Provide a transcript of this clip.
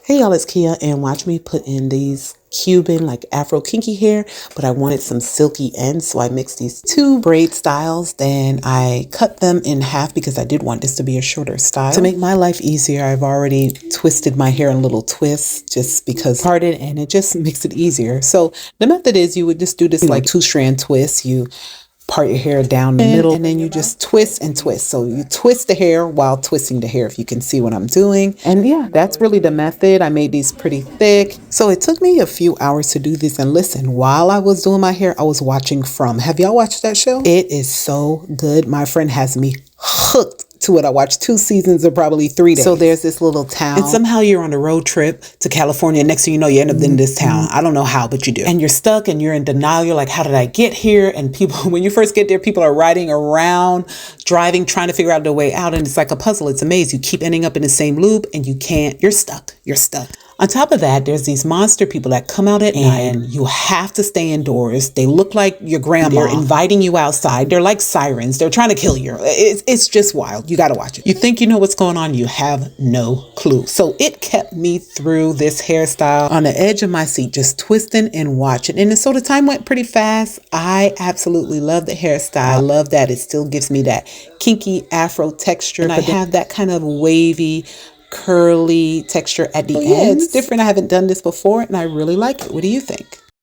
Hey y'all, it's Kia, and watch me put in these Cuban like Afro kinky hair, but I wanted some silky ends, so I mixed these two braid styles. Then I cut them in half because I did want this to be a shorter style. To make my life easier, I've already twisted my hair in little twists just because parted, and it just makes it easier. So the method is you would just do this like 2-strand twist. You part your hair down the middle, and then you just twist and twist. So you twist the hair while twisting the hair, if you can see what I'm doing. And yeah, that's really the method. I made these pretty thick. So it took me a few hours to do this. And listen, while I was doing my hair, I was watching From. Have y'all watched that show? It is so good. My friend has me hooked to it. I watched 2 seasons of probably 3 days. So there's this little town, and somehow you're on a road trip to California. Next thing you know, you end up in this town. I don't know how, but you do. And you're stuck and you're in denial. You're like, how did I get here? And people, when you first get there, people are riding around, driving, trying to figure out their way out. And it's like a puzzle. It's a maze. You keep ending up in the same loop and you can't, you're stuck. You're stuck. On top of that, there's these monster people that come out at night, and you have to stay indoors. They look like your grandma. They're inviting you outside. They're like sirens. They're trying to kill you. It's just wild. You got to watch it. You think you know what's going on. You have no clue. So it kept me through this hairstyle on the edge of my seat, just twisting and watching. And so the time went pretty fast. I absolutely love the hairstyle. I love that it still gives me that kinky Afro texture. And I have that kind of wavy, curly texture at the end. Yeah, it's different. I haven't done this before and I really like it. What do you think?